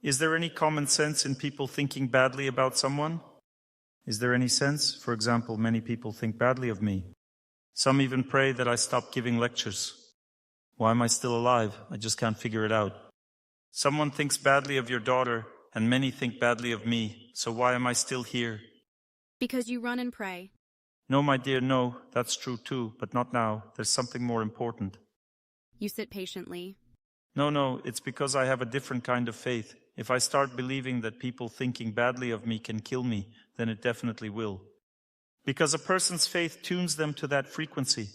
Is there any common sense in people thinking badly about someone? Is there any sense? For example, many people think badly of me. Some even pray that I stop giving lectures. Why am I still alive? I just can't figure it out. Someone thinks badly of your daughter, and many think badly of me, so why am I still here? Because you run and pray. No, my dear, no, that's true too, but not now. There's something more important. You sit patiently. No, it's because I have a different kind of faith. If I start believing that people thinking badly of me can kill me, then it definitely will. Because a person's faith tunes them to that frequency.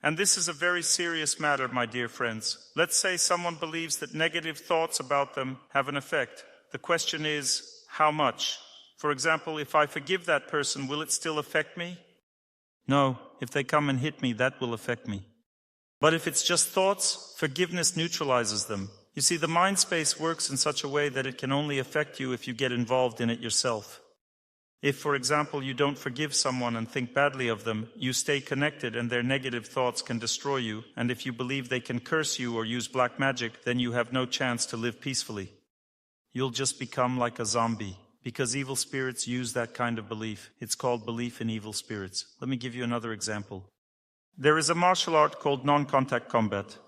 And this is a very serious matter, my dear friends. Let's say someone believes that negative thoughts about them have an effect. The question is, how much? For example, if I forgive that person, will it still affect me? No, if they come and hit me, that will affect me. But if it's just thoughts, forgiveness neutralizes them. You see, the mind space works in such a way that it can only affect you if you get involved in it yourself. If, for example, you don't forgive someone and think badly of them, you stay connected and their negative thoughts can destroy you, and if you believe they can curse you or use black magic, then you have no chance to live peacefully. You'll just become like a zombie, because evil spirits use that kind of belief. It's called belief in evil spirits. Let me give you another example. There is a martial art called non-contact combat.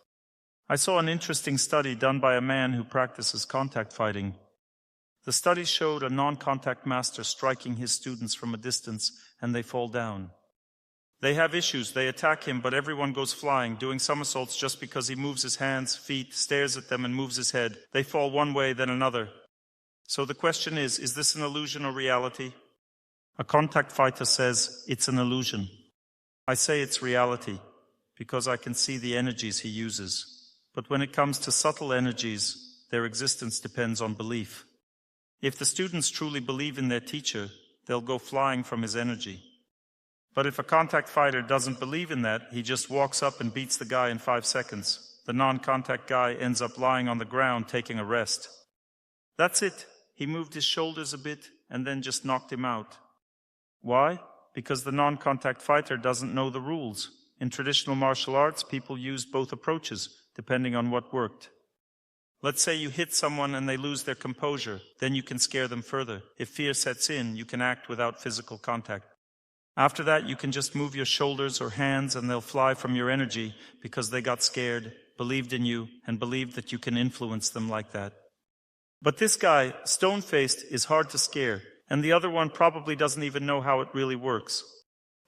I saw an interesting study done by a man who practices contact fighting. The study showed a non-contact master striking his students from a distance, and they fall down. They have issues, they attack him, but everyone goes flying, doing somersaults just because he moves his hands, feet, stares at them, and moves his head. They fall one way, then another. So the question is this an illusion or reality? A contact fighter says, it's an illusion. I say it's reality, because I can see the energies he uses. But when it comes to subtle energies, their existence depends on belief. If the students truly believe in their teacher, they'll go flying from his energy. But if a contact fighter doesn't believe in that, he just walks up and beats the guy in 5 seconds. The non-contact guy ends up lying on the ground taking a rest. That's it. He moved his shoulders a bit and then just knocked him out. Why? Because the non-contact fighter doesn't know the rules. In traditional martial arts, people use both approaches, depending on what worked. Let's say you hit someone and they lose their composure, then you can scare them further. If fear sets in, you can act without physical contact. After that, you can just move your shoulders or hands and they'll fly from your energy because they got scared, believed in you, and believed that you can influence them like that. But this guy, stone-faced, is hard to scare, and the other one probably doesn't even know how it really works.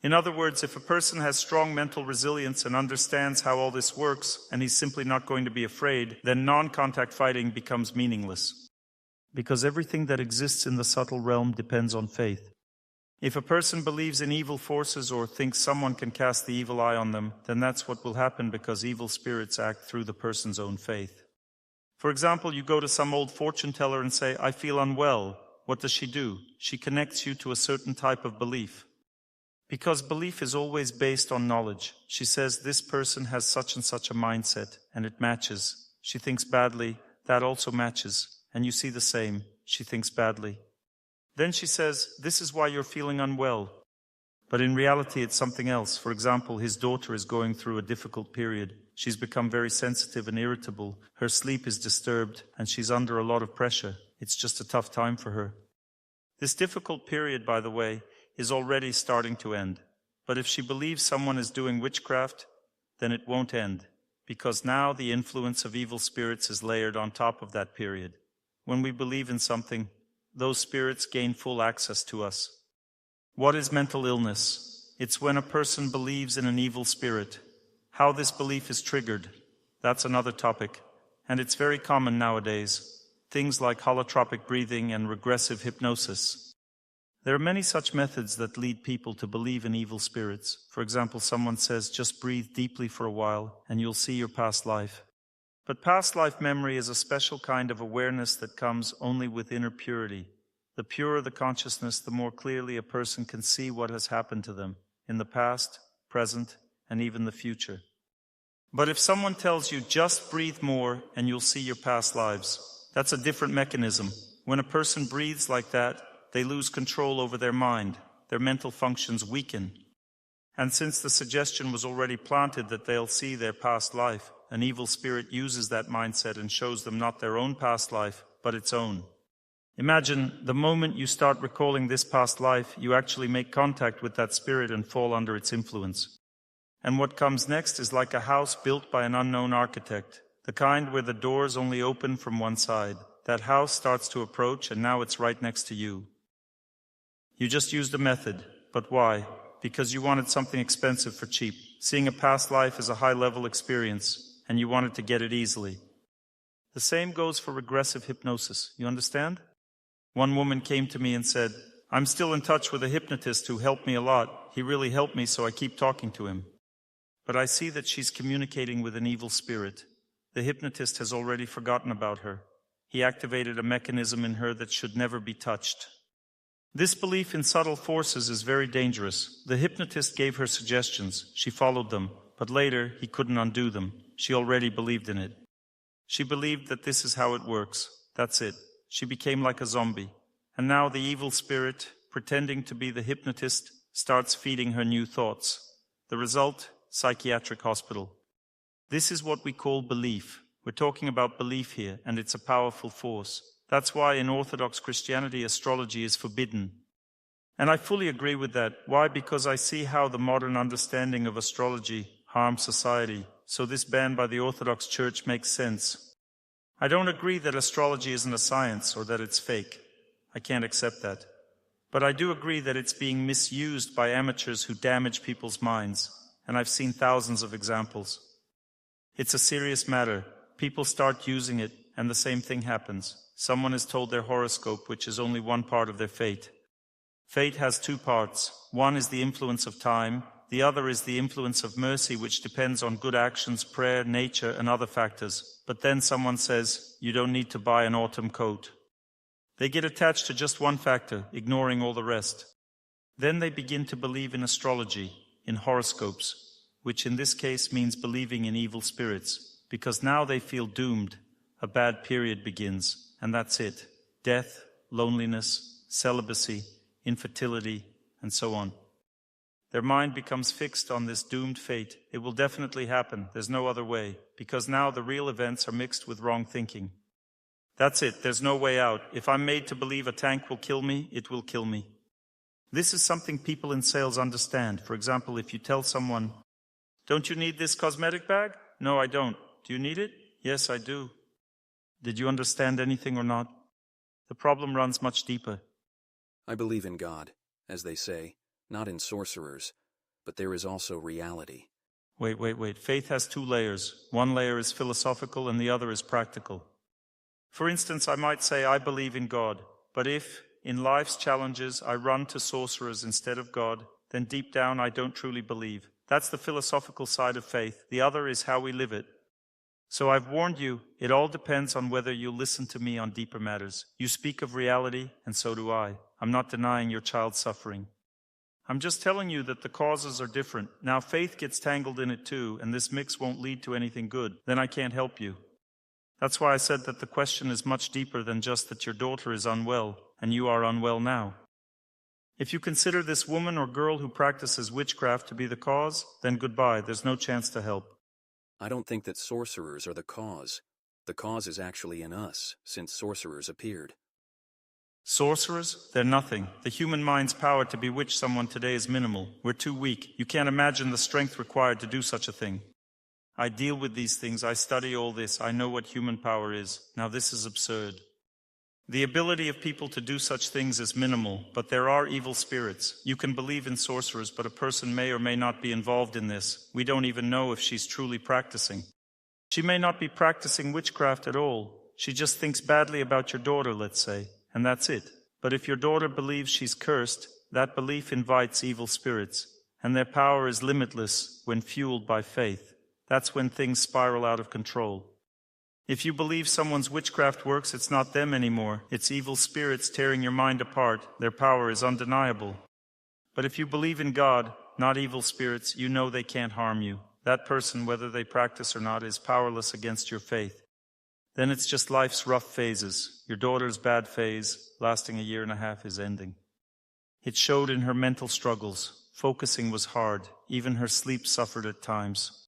In other words, if a person has strong mental resilience and understands how all this works, and he's simply not going to be afraid, then non-contact fighting becomes meaningless. Because everything that exists in the subtle realm depends on faith. If a person believes in evil forces or thinks someone can cast the evil eye on them, then that's what will happen because evil spirits act through the person's own faith. For example, you go to some old fortune teller and say, I feel unwell. What does she do? She connects you to a certain type of belief. Because belief is always based on knowledge. She says this person has such and such a mindset, and it matches. She thinks badly, that also matches, and you see the same. She thinks badly. Then she says, this is why you're feeling unwell. But in reality, it's something else. For example, his daughter is going through a difficult period. She's become very sensitive and irritable. Her sleep is disturbed, and she's under a lot of pressure. It's just a tough time for her. This difficult period, by the way, is already starting to end. But if she believes someone is doing witchcraft, then it won't end, because now the influence of evil spirits is layered on top of that period. When we believe in something, those spirits gain full access to us. What is mental illness? It's when a person believes in an evil spirit. How this belief is triggered, that's another topic, and it's very common nowadays. Things like holotropic breathing and regressive hypnosis. There are many such methods that lead people to believe in evil spirits. For example, someone says, just breathe deeply for a while and you'll see your past life. But past life memory is a special kind of awareness that comes only with inner purity. The purer the consciousness, the more clearly a person can see what has happened to them in the past, present, and even the future. But if someone tells you, just breathe more and you'll see your past lives, that's a different mechanism. When a person breathes like that, they lose control over their mind. Their mental functions weaken. And since the suggestion was already planted that they'll see their past life, an evil spirit uses that mindset and shows them not their own past life, but its own. Imagine the moment you start recalling this past life, you actually make contact with that spirit and fall under its influence. And what comes next is like a house built by an unknown architect, the kind where the doors only open from one side. That house starts to approach, and now it's right next to you. You just used a method, but why? Because you wanted something expensive for cheap. Seeing a past life is a high-level experience, and you wanted to get it easily. The same goes for regressive hypnosis, you understand? One woman came to me and said, "I'm still in touch with a hypnotist who helped me a lot. He really helped me, so I keep talking to him." But I see that she's communicating with an evil spirit. The hypnotist has already forgotten about her. He activated a mechanism in her that should never be touched. This belief in subtle forces is very dangerous. The hypnotist gave her suggestions. She followed them, but later he couldn't undo them. She already believed in it. She believed that this is how it works. That's it. She became like a zombie. And now the evil spirit, pretending to be the hypnotist, starts feeding her new thoughts. The result? Psychiatric hospital. This is what we call belief. We're talking about belief here, and it's a powerful force. That's why in Orthodox Christianity astrology is forbidden. And I fully agree with that. Why? Because I see how the modern understanding of astrology harms society. So this ban by the Orthodox Church makes sense. I don't agree that astrology isn't a science or that it's fake. I can't accept that. But I do agree that it's being misused by amateurs who damage people's minds. And I've seen thousands of examples. It's a serious matter. People start using it, and the same thing happens. Someone is told their horoscope, which is only one part of their fate. Fate has two parts. One is the influence of time. The other is the influence of mercy, which depends on good actions, prayer, nature, and other factors. But then someone says, you don't need to buy an autumn coat. They get attached to just one factor, ignoring all the rest. Then they begin to believe in astrology, in horoscopes, which in this case means believing in evil spirits, because now they feel doomed. A bad period begins, and that's it. Death, loneliness, celibacy, infertility, and so on. Their mind becomes fixed on this doomed fate. It will definitely happen. There's no other way, because now the real events are mixed with wrong thinking. That's it. There's no way out. If I'm made to believe a tank will kill me, it will kill me. This is something people in sales understand. For example, if you tell someone, "Don't you need this cosmetic bag?" "No, I don't." "Do you need it?" "Yes, I do." Did you understand anything or not? The problem runs much deeper. I believe in God, as they say, not in sorcerers, but there is also reality. Wait. Faith has two layers. One layer is philosophical and the other is practical. For instance, I might say I believe in God, but if, in life's challenges, I run to sorcerers instead of God, then deep down I don't truly believe. That's the philosophical side of faith. The other is how we live it. So I've warned you, it all depends on whether you listen to me on deeper matters. You speak of reality, and so do I. I'm not denying your child's suffering. I'm just telling you that the causes are different. Now faith gets tangled in it too, and this mix won't lead to anything good. Then I can't help you. That's why I said that the question is much deeper than just that your daughter is unwell, and you are unwell now. If you consider this woman or girl who practices witchcraft to be the cause, then goodbye, there's no chance to help. I don't think that sorcerers are the cause. The cause is actually in us, since sorcerers appeared. Sorcerers? They're nothing. The human mind's power to bewitch someone today is minimal. We're too weak. You can't imagine the strength required to do such a thing. I deal with these things. I study all this. I know what human power is. Now this is absurd. The ability of people to do such things is minimal, but there are evil spirits. You can believe in sorcerers, but a person may or may not be involved in this. We don't even know if she's truly practicing. She may not be practicing witchcraft at all. She just thinks badly about your daughter, let's say, and that's it. But if your daughter believes she's cursed, that belief invites evil spirits, and their power is limitless when fueled by faith. That's when things spiral out of control. If you believe someone's witchcraft works, it's not them anymore. It's evil spirits tearing your mind apart. Their power is undeniable. But if you believe in God, not evil spirits, you know they can't harm you. That person, whether they practice or not, is powerless against your faith. Then it's just life's rough phases. Your daughter's bad phase, lasting 1.5 years, is ending. It showed in her mental struggles. Focusing was hard. Even her sleep suffered at times.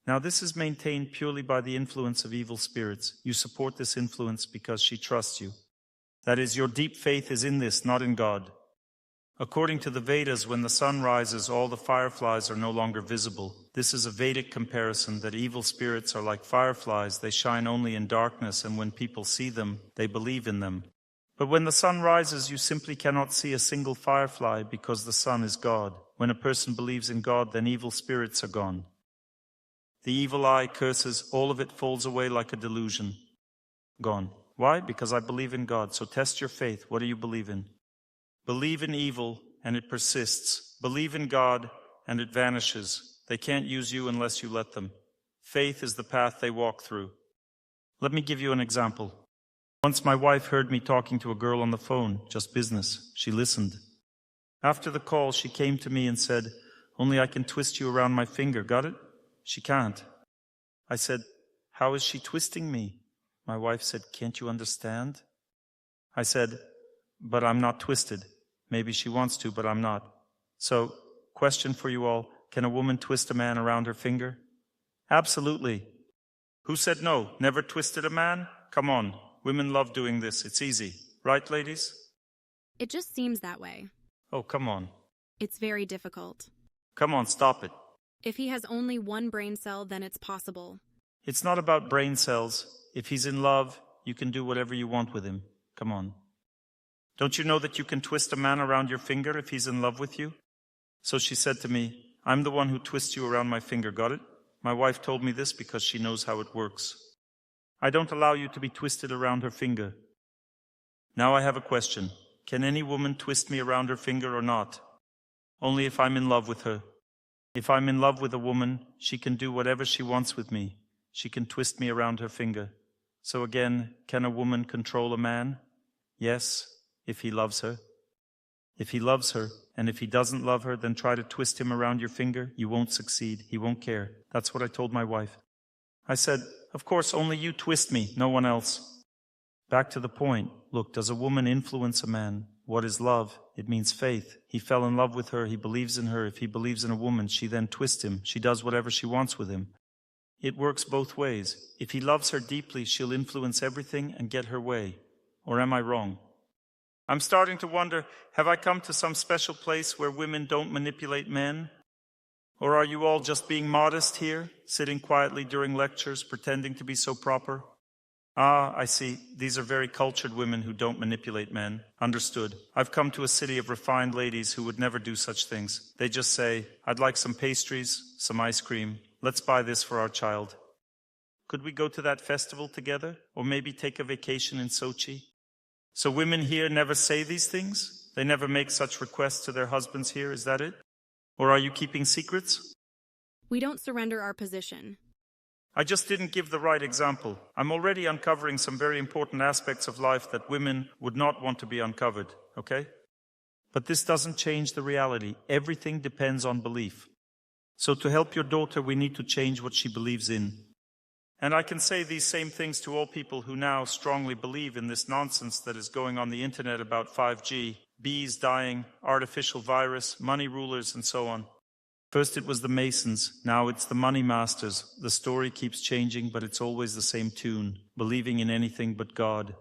Now this is maintained purely by the influence of evil spirits. You support this influence because she trusts you. That is, your deep faith is in this, not in God. According to the Vedas, when the sun rises, all the fireflies are no longer visible. This is a Vedic comparison that evil spirits are like fireflies. They shine only in darkness, and when people see them, they believe in them. But when the sun rises, you simply cannot see a single firefly because the sun is God. When a person believes in God, then evil spirits are gone. The evil eye, curses, all of it falls away like a delusion. Gone. Why? Because I believe in God. So test your faith. What do you believe in? Believe in evil, and it persists. Believe in God, and it vanishes. They can't use you unless you let them. Faith is the path they walk through. Let me give you an example. Once my wife heard me talking to a girl on the phone, just business. She listened. After the call, she came to me and said, "Only I can twist you around my finger, got it?" She can't. I said, "How is she twisting me?" My wife said, "Can't you understand?" I said, "But I'm not twisted. Maybe she wants to, but I'm not." So, question for you all, can a woman twist a man around her finger? Absolutely. Who said no? Never twisted a man? Come on. Women love doing this. It's easy. Right, ladies? It just seems that way. Oh, come on. It's very difficult. Come on, stop it. If he has only one brain cell, then it's possible. It's not about brain cells. If he's in love, you can do whatever you want with him. Come on. Don't you know that you can twist a man around your finger if he's in love with you? So she said to me, "I'm the one who twists you around my finger, got it?" My wife told me this because she knows how it works. I don't allow you to be twisted around her finger. Now I have a question. Can any woman twist me around her finger or not? Only if I'm in love with her. If I'm in love with a woman, she can do whatever she wants with me. She can twist me around her finger. So again, can a woman control a man? Yes, if he loves her. If he loves her, and if he doesn't love her, then try to twist him around your finger. You won't succeed. He won't care. That's what I told my wife. I said, "Of course, only you twist me, no one else." Back to the point. Look, does a woman influence a man? What is love? It means faith. He fell in love with her. He believes in her. If he believes in a woman, she then twists him. She does whatever she wants with him. It works both ways. If he loves her deeply, she'll influence everything and get her way. Or am I wrong? I'm starting to wonder, have I come to some special place where women don't manipulate men? Or are you all just being modest here, sitting quietly during lectures, pretending to be so proper? Ah, I see. These are very cultured women who don't manipulate men. Understood. I've come to a city of refined ladies who would never do such things. They just say, "I'd like some pastries, some ice cream. Let's buy this for our child. Could we go to that festival together? Or maybe take a vacation in Sochi?" So women here never say these things? They never make such requests to their husbands here, is that it? Or are you keeping secrets? We don't surrender our position. I just didn't give the right example. I'm already uncovering some very important aspects of life that women would not want to be uncovered, okay? But this doesn't change the reality. Everything depends on belief. So to help your daughter, we need to change what she believes in. And I can say these same things to all people who now strongly believe in this nonsense that is going on the internet about 5G, bees dying, artificial virus, money rulers, and so on. First it was the Masons, now it's the money masters. The story keeps changing, but it's always the same tune, believing in anything but God.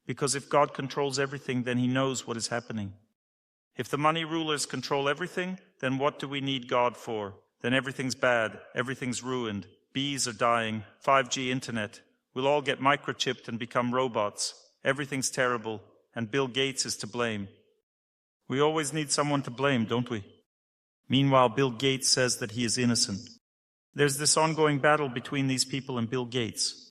Because if God controls everything, then he knows what is happening. If the money rulers control everything, then what do we need God for? Then everything's bad, everything's ruined. Bees are dying, 5G internet. We'll all get microchipped and become robots. Everything's terrible, and Bill Gates is to blame. We always need someone to blame, don't we? Meanwhile, Bill Gates says that he is innocent. There's this ongoing battle between these people and Bill Gates.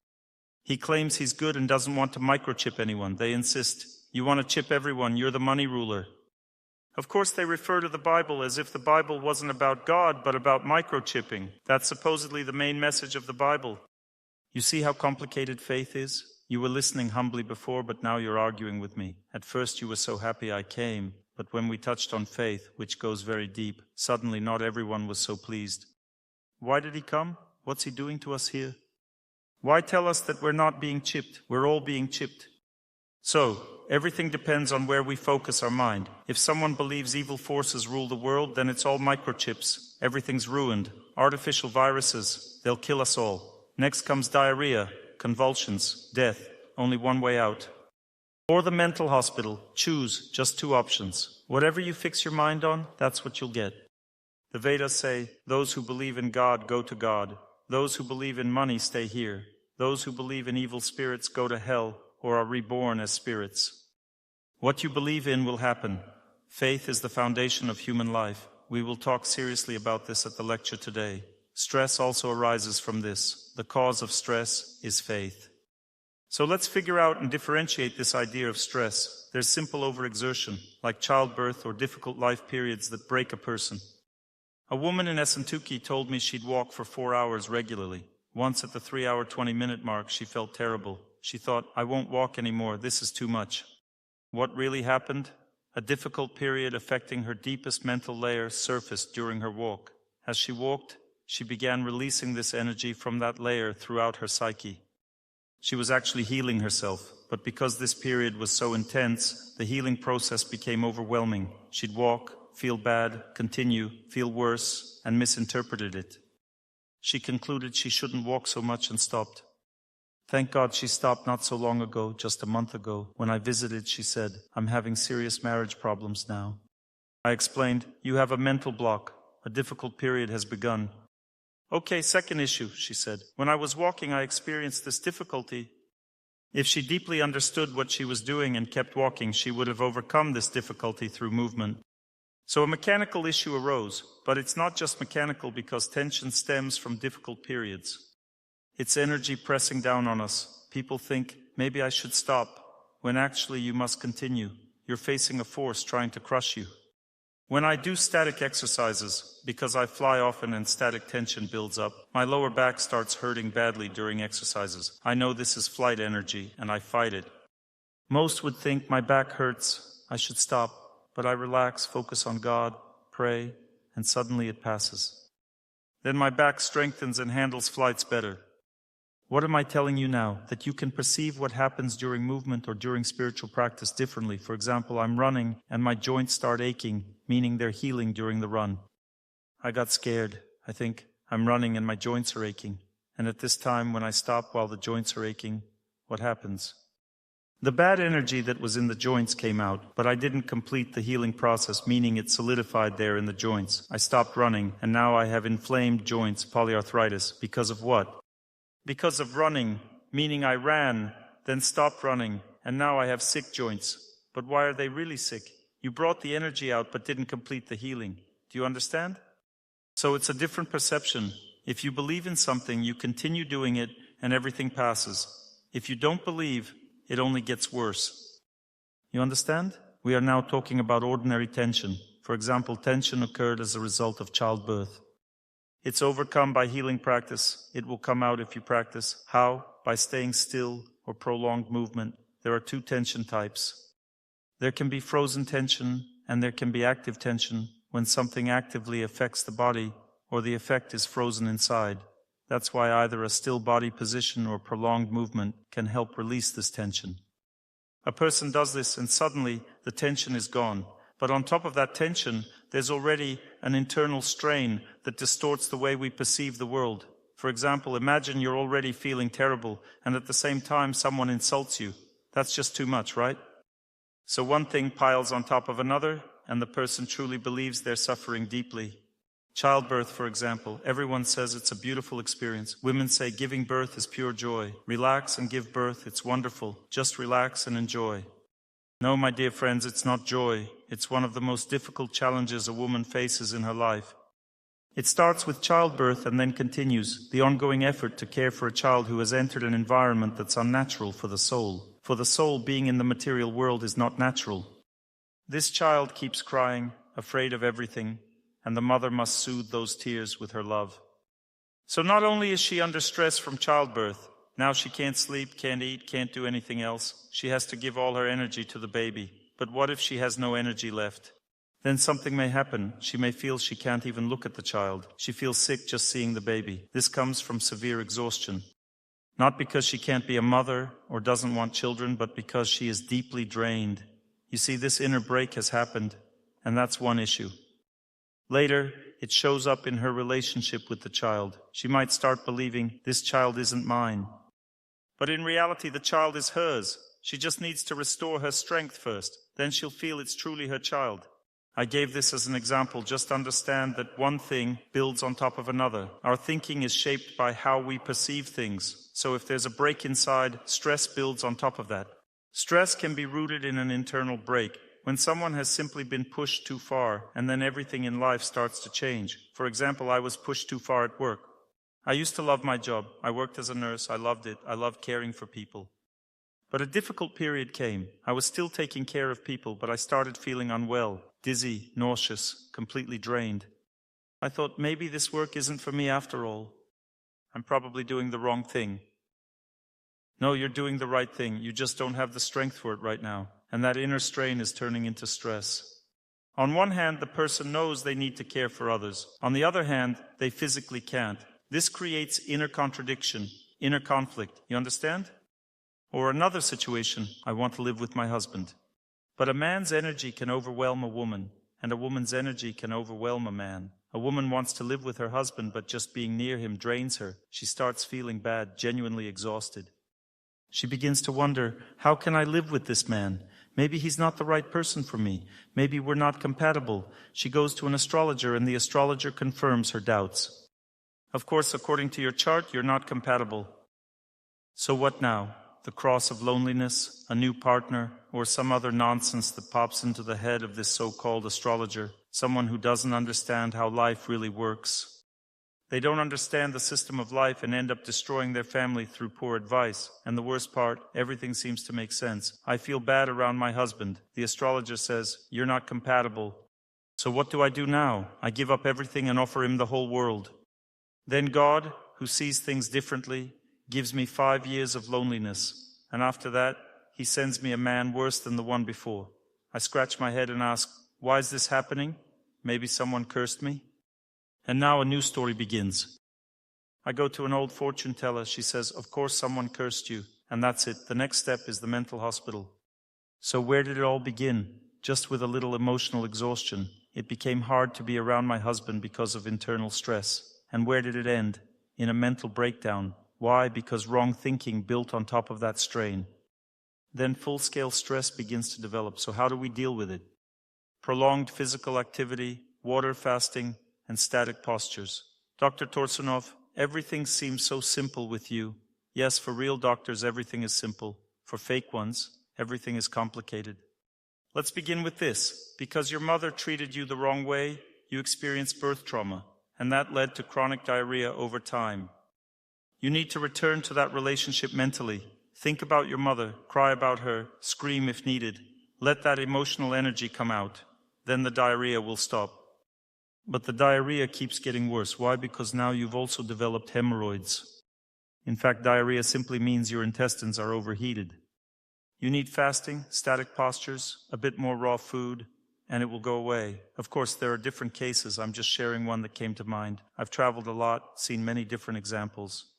He claims he's good and doesn't want to microchip anyone. They insist, "You want to chip everyone, you're the money ruler." Of course, they refer to the Bible as if the Bible wasn't about God, but about microchipping. That's supposedly the main message of the Bible. You see how complicated faith is? You were listening humbly before, but now you're arguing with me. At first you were so happy I came, but when we touched on faith, which goes very deep, suddenly not everyone was so pleased. Why did he come? What's he doing to us here? Why tell us that we're not being chipped? We're all being chipped. So, Everything depends on where we focus our mind. If someone believes evil forces rule the world, then it's all microchips. Everything's ruined. Artificial viruses. They'll kill us all. Next comes diarrhea, convulsions, death. Only one way out. Or the mental hospital. Choose just 2 options. Whatever you fix your mind on, that's what you'll get. The Vedas say, those who believe in God go to God. Those who believe in money stay here. Those who believe in evil spirits go to hell or are reborn as spirits. What you believe in will happen. Faith is the foundation of human life. We will talk seriously about this at the lecture today. Stress also arises from this. The cause of stress is faith. So let's figure out and differentiate this idea of stress. There's simple overexertion, like childbirth or difficult life periods that break a person. A woman in Essentuki told me she'd walk for 4 hours regularly. Once at the 3-hour 20-minute mark, she felt terrible. She thought, I won't walk anymore, this is too much. What really happened? A difficult period affecting her deepest mental layer surfaced during her walk. As she walked, she began releasing this energy from that layer throughout her psyche. She was actually healing herself, but because this period was so intense, the healing process became overwhelming. She'd walk, feel bad, continue, feel worse, and misinterpreted it. She concluded she shouldn't walk so much and stopped. Thank God she stopped not so long ago, just a month ago. When I visited, she said, I'm having serious marriage problems now. I explained, you have a mental block. A difficult period has begun. Okay, second issue, she said. When I was walking, I experienced this difficulty. If she deeply understood what she was doing and kept walking, she would have overcome this difficulty through movement. So a mechanical issue arose, but it's not just mechanical because tension stems from difficult periods. It's energy pressing down on us. People think, maybe I should stop, when actually you must continue. You're facing a force trying to crush you. When I do static exercises, because I fly often and static tension builds up, my lower back starts hurting badly during exercises. I know this is flight energy, and I fight it. Most would think my back hurts, I should stop. But I relax, focus on God, pray, and suddenly it passes. Then my back strengthens and handles flights better. What am I telling you now? That you can perceive what happens during movement or during spiritual practice differently. For example, I'm running and my joints start aching, meaning they're healing during the run. I got scared. I think I'm running and my joints are aching. And at this time, when I stop while the joints are aching, what happens? The bad energy that was in the joints came out, but I didn't complete the healing process, meaning it solidified there in the joints. I stopped running, and now I have inflamed joints, polyarthritis. Because of what? Because of running, meaning I ran, then stopped running, and now I have sick joints. But why are they really sick? You brought the energy out, but didn't complete the healing. Do you understand? So it's a different perception. If you believe in something, you continue doing it, and everything passes. If you don't believe, it only gets worse. You understand? We are now talking about ordinary tension. For example, tension occurred as a result of childbirth. It's overcome by healing practice. It will come out if you practice. How? By staying still or prolonged movement. There are 2 tension types. There can be frozen tension and there can be active tension when something actively affects the body or the effect is frozen inside. That's why either a still body position or prolonged movement can help release this tension. A person does this and suddenly the tension is gone. But on top of that tension, there's already an internal strain that distorts the way we perceive the world. For example, imagine you're already feeling terrible and at the same time someone insults you. That's just too much, right? So one thing piles on top of another and the person truly believes they're suffering deeply. Childbirth, for example, everyone says it's a beautiful experience. Women say giving birth is pure joy. Relax and give birth, it's wonderful. Just relax and enjoy. No, my dear friends, it's not joy. It's one of the most difficult challenges a woman faces in her life. It starts with childbirth and then continues, the ongoing effort to care for a child who has entered an environment that's unnatural for the soul. For the soul, being in the material world is not natural. This child keeps crying, afraid of everything, and the mother must soothe those tears with her love. So not only is she under stress from childbirth, now she can't sleep, can't eat, can't do anything else. She has to give all her energy to the baby. But what if she has no energy left? Then something may happen. She may feel she can't even look at the child. She feels sick just seeing the baby. This comes from severe exhaustion. Not because she can't be a mother or doesn't want children, but because she is deeply drained. You see, this inner break has happened, and that's one issue. Later, it shows up in her relationship with the child. She might start believing, this child isn't mine. But in reality, the child is hers. She just needs to restore her strength first. Then she'll feel it's truly her child. I gave this as an example. Just understand that one thing builds on top of another. Our thinking is shaped by how we perceive things. So if there's a break inside, stress builds on top of that. Stress can be rooted in an internal break. When someone has simply been pushed too far, and then everything in life starts to change. For example, I was pushed too far at work. I used to love my job. I worked as a nurse. I loved it. I loved caring for people. But a difficult period came. I was still taking care of people, but I started feeling unwell, dizzy, nauseous, completely drained. I thought, maybe this work isn't for me after all. I'm probably doing the wrong thing. No, you're doing the right thing. You just don't have the strength for it right now. And that inner strain is turning into stress. On one hand, the person knows they need to care for others. On the other hand, they physically can't. This creates inner contradiction, inner conflict. You understand? Or another situation, I want to live with my husband. But a man's energy can overwhelm a woman, and a woman's energy can overwhelm a man. A woman wants to live with her husband, but just being near him drains her. She starts feeling bad, genuinely exhausted. She begins to wonder, how can I live with this man? Maybe he's not the right person for me. Maybe we're not compatible. She goes to an astrologer, and the astrologer confirms her doubts. Of course, according to your chart, you're not compatible. So what now? The cross of loneliness, a new partner, or some other nonsense that pops into the head of this so-called astrologer, someone who doesn't understand how life really works. They don't understand the system of life and end up destroying their family through poor advice. And the worst part, everything seems to make sense. I feel bad around my husband. The astrologer says, you're not compatible. So what do I do now? I give up everything and offer him the whole world. Then God, who sees things differently, gives me 5 years of loneliness. And after that, he sends me a man worse than the one before. I scratch my head and ask, why is this happening? Maybe someone cursed me? And now a new story begins. I go to an old fortune teller. She says, of course someone cursed you. And that's it. The next step is the mental hospital. So where did it all begin? Just with a little emotional exhaustion. It became hard to be around my husband because of internal stress. And where did it end? In a mental breakdown. Why? Because wrong thinking built on top of that strain. Then full-scale stress begins to develop. So how do we deal with it? Prolonged physical activity, water fasting, and static postures. Dr. Torsunov, everything seems so simple with you. Yes, for real doctors, everything is simple. For fake ones, everything is complicated. Let's begin with this. Because your mother treated you the wrong way, you experienced birth trauma, and that led to chronic diarrhea over time. You need to return to that relationship mentally. Think about your mother, cry about her, scream if needed. Let that emotional energy come out. Then the diarrhea will stop. But the diarrhea keeps getting worse. Why? Because now you've also developed hemorrhoids. In fact, diarrhea simply means your intestines are overheated. You need fasting, static postures, a bit more raw food, and it will go away. Of course, there are different cases. I'm just sharing one that came to mind. I've traveled a lot, seen many different examples.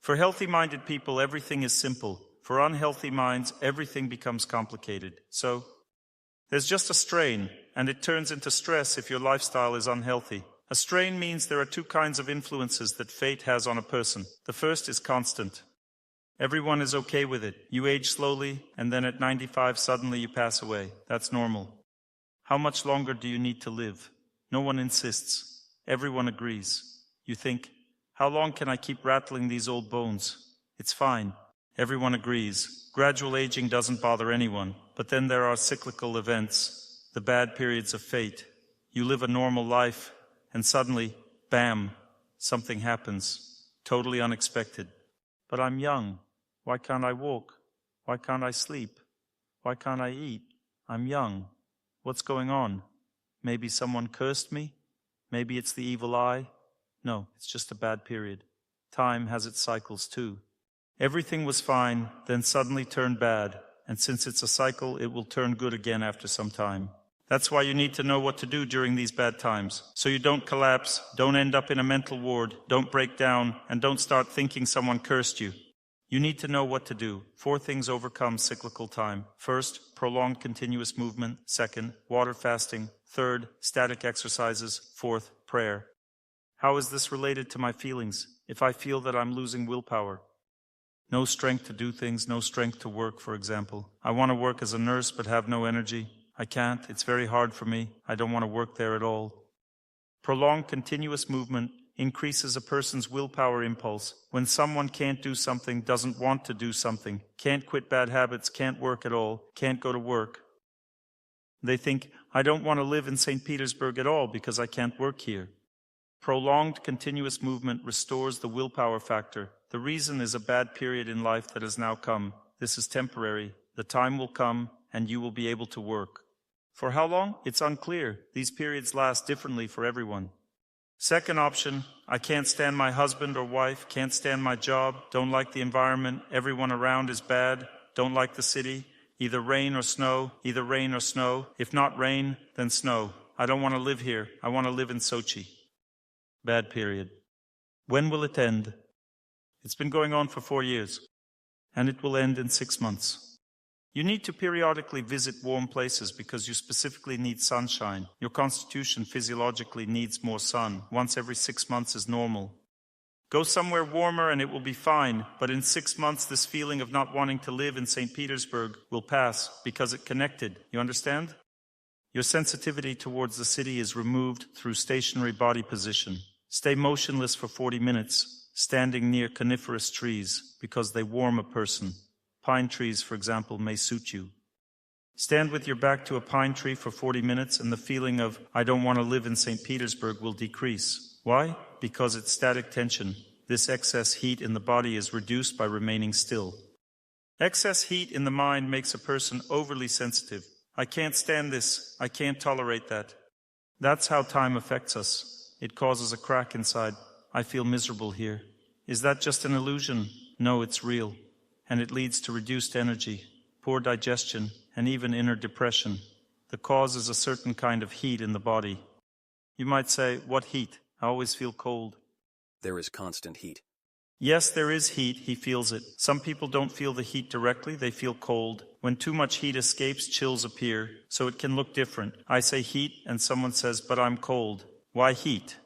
For healthy-minded people, everything is simple. For unhealthy minds, everything becomes complicated. So, there's just a strain, and it turns into stress if your lifestyle is unhealthy. A strain means there are two kinds of influences that fate has on a person. The first is constant. Everyone is okay with it. You age slowly, and then at 95 suddenly you pass away. That's normal. How much longer do you need to live? No one insists. Everyone agrees. You think, how long can I keep rattling these old bones? It's fine. Everyone agrees. Gradual aging doesn't bother anyone. But then there are cyclical events, the bad periods of fate. You live a normal life, and suddenly, bam, something happens. Totally unexpected. But I'm young. Why can't I walk? Why can't I sleep? Why can't I eat? I'm young. What's going on? Maybe someone cursed me? Maybe it's the evil eye? No, it's just a bad period. Time has its cycles too. Everything was fine, then suddenly turned bad. And since it's a cycle, it will turn good again after some time. That's why you need to know what to do during these bad times. So you don't collapse, don't end up in a mental ward, don't break down, and don't start thinking someone cursed you. You need to know what to do. 4 things overcome cyclical time. First, prolonged continuous movement. Second, water fasting. Third, static exercises. Fourth, prayer. How is this related to my feelings? If I feel that I'm losing willpower, no strength to do things, no strength to work, for example. I want to work as a nurse but have no energy. I can't. It's very hard for me. I don't want to work there at all. Prolonged continuous movement increases a person's willpower impulse. When someone can't do something, doesn't want to do something, can't quit bad habits, can't work at all, can't go to work, they think, I don't want to live in St. Petersburg at all because I can't work here. Prolonged continuous movement restores the willpower factor. The reason is a bad period in life that has now come. This is temporary. The time will come and you will be able to work. For how long? It's unclear. These periods last differently for everyone. Second option, I can't stand my husband or wife, can't stand my job, don't like the environment, everyone around is bad, don't like the city, either rain or snow, either rain or snow. If not rain, then snow. I don't want to live here. I want to live in Sochi. Bad period. When will it end? It's been going on for 4 years, and it will end in 6 months. You need to periodically visit warm places because you specifically need sunshine. Your constitution physiologically needs more sun. Once every 6 months is normal. Go somewhere warmer and it will be fine, but in 6 months this feeling of not wanting to live in St. Petersburg will pass because it connected. You understand? Your sensitivity towards the city is removed through stationary body position. Stay motionless for 40 minutes, standing near coniferous trees because they warm a person. Pine trees, for example, may suit you. Stand with your back to a pine tree for 40 minutes and the feeling of, I don't want to live in St. Petersburg will decrease. Why? Because it's static tension. This excess heat in the body is reduced by remaining still. Excess heat in the mind makes a person overly sensitive. I can't stand this. I can't tolerate that. That's how time affects us. It causes a crack inside. I feel miserable here. Is that just an illusion? No, it's real. And it leads to reduced energy, poor digestion, and even inner depression. The cause is a certain kind of heat in the body. You might say, what heat? I always feel cold. There is constant heat. Yes, there is heat. He feels it. Some people don't feel the heat directly. They feel cold. When too much heat escapes, chills appear. So it can look different. I say heat, and someone says, but I'm cold. Why heat?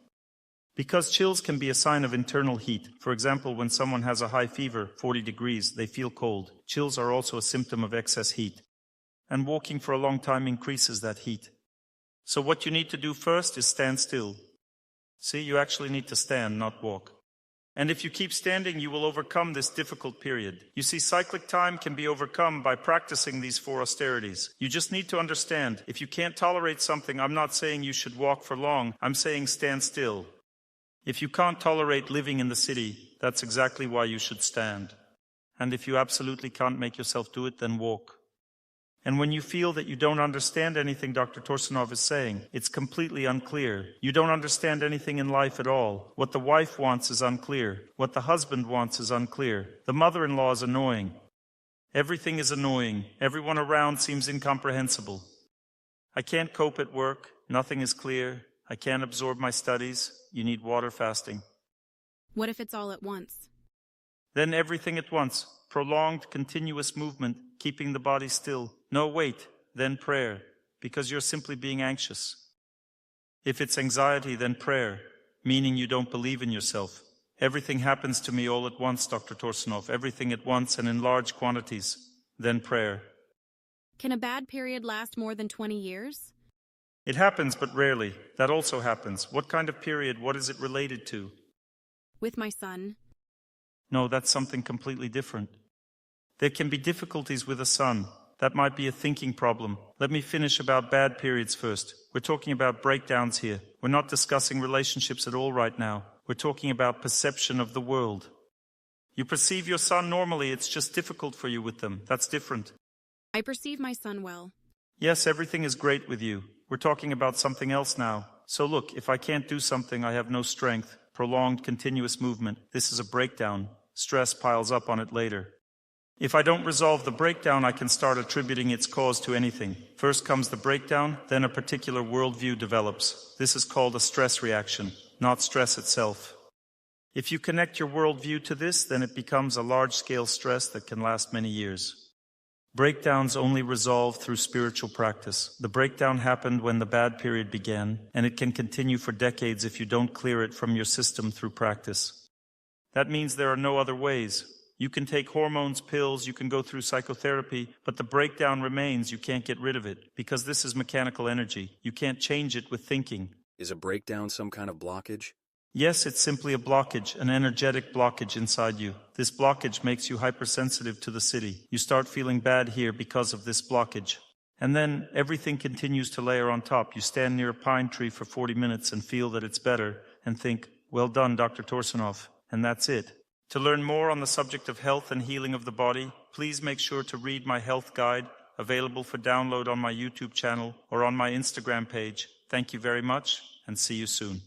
Because chills can be a sign of internal heat. For example, when someone has a high fever, 40 degrees, they feel cold. Chills are also a symptom of excess heat. And walking for a long time increases that heat. So what you need to do first is stand still. See, you actually need to stand, not walk. And if you keep standing, you will overcome this difficult period. You see, cyclic time can be overcome by practicing these 4 austerities. You just need to understand, if you can't tolerate something, I'm not saying you should walk for long, I'm saying stand still. If you can't tolerate living in the city, that's exactly why you should stand. And if you absolutely can't make yourself do it, then walk. And when you feel that you don't understand anything Dr. Torsunov is saying, it's completely unclear. You don't understand anything in life at all. What the wife wants is unclear. What the husband wants is unclear. The mother-in-law is annoying. Everything is annoying. Everyone around seems incomprehensible. I can't cope at work. Nothing is clear. I can't absorb my studies. You need water fasting. What if it's all at once? Then everything at once. Prolonged, continuous movement, keeping the body still. No, wait. Then prayer, because you're simply being anxious. If it's anxiety, then prayer, meaning you don't believe in yourself. Everything happens to me all at once, Dr. Torsunov. Everything at once and in large quantities. Then prayer. Can a bad period last more than 20 years? It happens, but rarely. That also happens. What kind of period? What is it related to? With my son. No, that's something completely different. There can be difficulties with a son. That might be a thinking problem. Let me finish about bad periods first. We're talking about breakdowns here. We're not discussing relationships at all right now. We're talking about perception of the world. You perceive your son normally, it's just difficult for you with them. That's different. I perceive my son well. Yes, everything is great with you. We're talking about something else now. So look, if I can't do something, I have no strength. Prolonged, continuous movement. This is a breakdown. Stress piles up on it later. If I don't resolve the breakdown, I can start attributing its cause to anything. First comes the breakdown, then a particular worldview develops. This is called a stress reaction, not stress itself. If you connect your worldview to this, then it becomes a large-scale stress that can last many years. Breakdowns only resolve through spiritual practice. The breakdown happened when the bad period began, and it can continue for decades if you don't clear it from your system through practice. That means there are no other ways. You can take hormones, pills, you can go through psychotherapy, but the breakdown remains. You can't get rid of it, because this is mechanical energy. You can't change it with thinking. Is a breakdown some kind of blockage? Yes, it's simply a blockage, an energetic blockage inside you. This blockage makes you hypersensitive to the city. You start feeling bad here because of this blockage. And then everything continues to layer on top. You stand near a pine tree for 40 minutes and feel that it's better and think, well done, Dr. Torsunov. And that's it. To learn more on the subject of health and healing of the body, please make sure to read my health guide, available for download on my YouTube channel or on my Instagram page. Thank you very much, and see you soon.